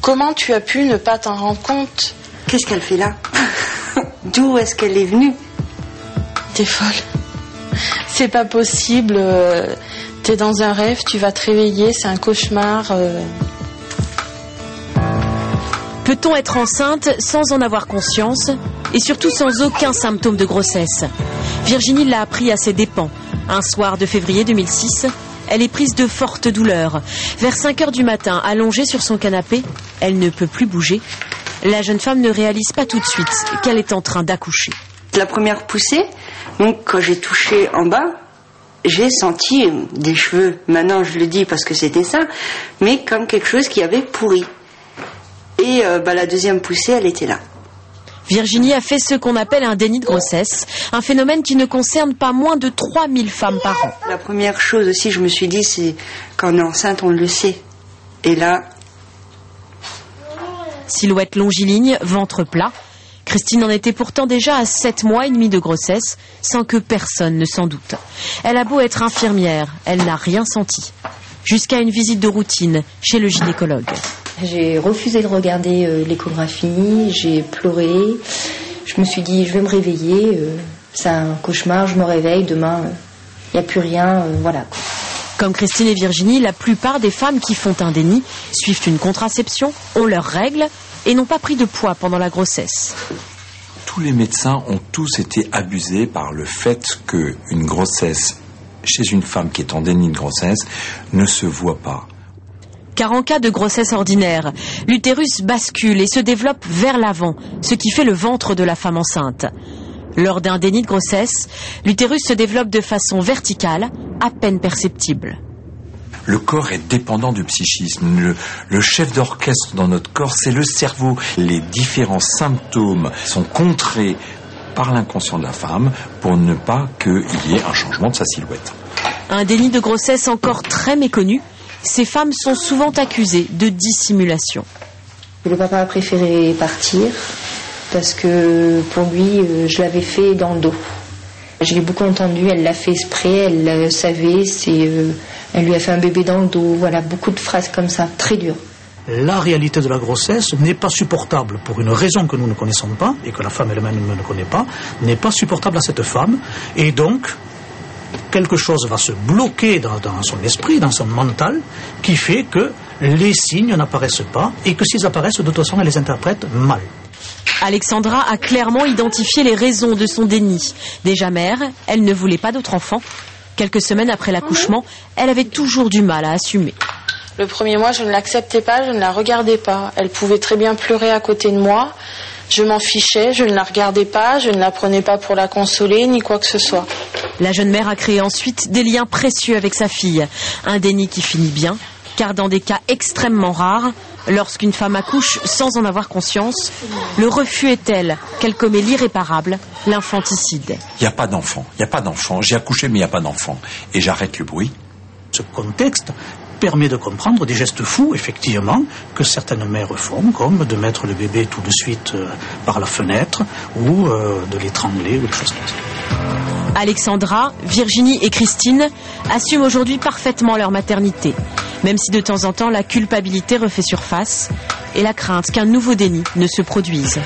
Comment tu as pu ne pas t'en rendre compte? Qu'est-ce qu'elle fait là? D'où est-ce qu'elle est venue? T'es folle. C'est pas possible. T'es dans un rêve, tu vas te réveiller, c'est un cauchemar. Peut-on être enceinte sans en avoir conscience et surtout sans aucun symptôme de grossesse? Virginie l'a appris à ses dépens. Un soir de février 2006, elle est prise de fortes douleurs. Vers 5h du matin, allongée sur son canapé, elle ne peut plus bouger. La jeune femme ne réalise pas tout de suite qu'elle est en train d'accoucher. La première poussée, donc quand j'ai touché en bas, j'ai senti des cheveux. Maintenant je le dis parce que c'était ça, mais comme quelque chose qui avait pourri. Et la deuxième poussée, elle était là. Virginie a fait ce qu'on appelle un déni de grossesse, un phénomène qui ne concerne pas moins de 3000 femmes par an. La première chose aussi, je me suis dit, c'est quand on est enceinte, on le sait. Et là... Silhouette longiligne, ventre plat. Christine en était pourtant déjà à 7 mois et demi de grossesse, sans que personne ne s'en doute. Elle a beau être infirmière, elle n'a rien senti. Jusqu'à une visite de routine chez le gynécologue. J'ai refusé de regarder l'échographie, j'ai pleuré. Je me suis dit, je vais me réveiller, c'est un cauchemar, je me réveille, demain, il n'y a plus rien, voilà. Comme Christine et Virginie, la plupart des femmes qui font un déni suivent une contraception, ont leurs règles et n'ont pas pris de poids pendant la grossesse. Tous les médecins ont tous été abusés par le fait qu'une grossesse chez une femme qui est en déni de grossesse ne se voit pas. Car en cas de grossesse ordinaire, l'utérus bascule et se développe vers l'avant, ce qui fait le ventre de la femme enceinte. Lors d'un déni de grossesse, l'utérus se développe de façon verticale, à peine perceptible. Le corps est dépendant du psychisme. Le chef d'orchestre dans notre corps, c'est le cerveau. Les différents symptômes sont contrés par l'inconscient de la femme pour ne pas qu'il y ait un changement de sa silhouette. Un déni de grossesse encore très méconnu. Ces femmes sont souvent accusées de dissimulation. Le papa a préféré partir parce que pour lui, je l'avais fait dans le dos. Je l'ai beaucoup entendu, elle l'a fait exprès, elle le savait, elle lui a fait un bébé dans le dos, voilà, beaucoup de phrases comme ça, très dures. La réalité de la grossesse n'est pas supportable pour une raison que nous ne connaissons pas et que la femme elle-même ne connaît pas, n'est pas supportable à cette femme et donc quelque chose va se bloquer dans son esprit, dans son mental, qui fait que les signes n'apparaissent pas et que s'ils apparaissent, de toute façon, elle les interprète mal. Alexandra a clairement identifié les raisons de son déni. Déjà mère, elle ne voulait pas d'autre enfant. Quelques semaines après l'accouchement, elle avait toujours du mal à assumer. Le premier mois, je ne l'acceptais pas, je ne la regardais pas. Elle pouvait très bien pleurer à côté de moi. Je m'en fichais, je ne la regardais pas, je ne la prenais pas pour la consoler, ni quoi que ce soit. La jeune mère a créé ensuite des liens précieux avec sa fille. Un déni qui finit bien, car dans des cas extrêmement rares, lorsqu'une femme accouche sans en avoir conscience, le refus est tel qu'elle commet l'irréparable, l'infanticide. Il n'y a pas d'enfant, j'ai accouché mais il n'y a pas d'enfant. Et j'arrête le bruit. Ce contexte permet de comprendre des gestes fous, effectivement, que certaines mères font, comme de mettre le bébé tout de suite par la fenêtre ou de l'étrangler ou des choses comme ça. Alexandra, Virginie et Christine assument aujourd'hui parfaitement leur maternité, même si de temps en temps la culpabilité refait surface et la crainte qu'un nouveau déni ne se produise.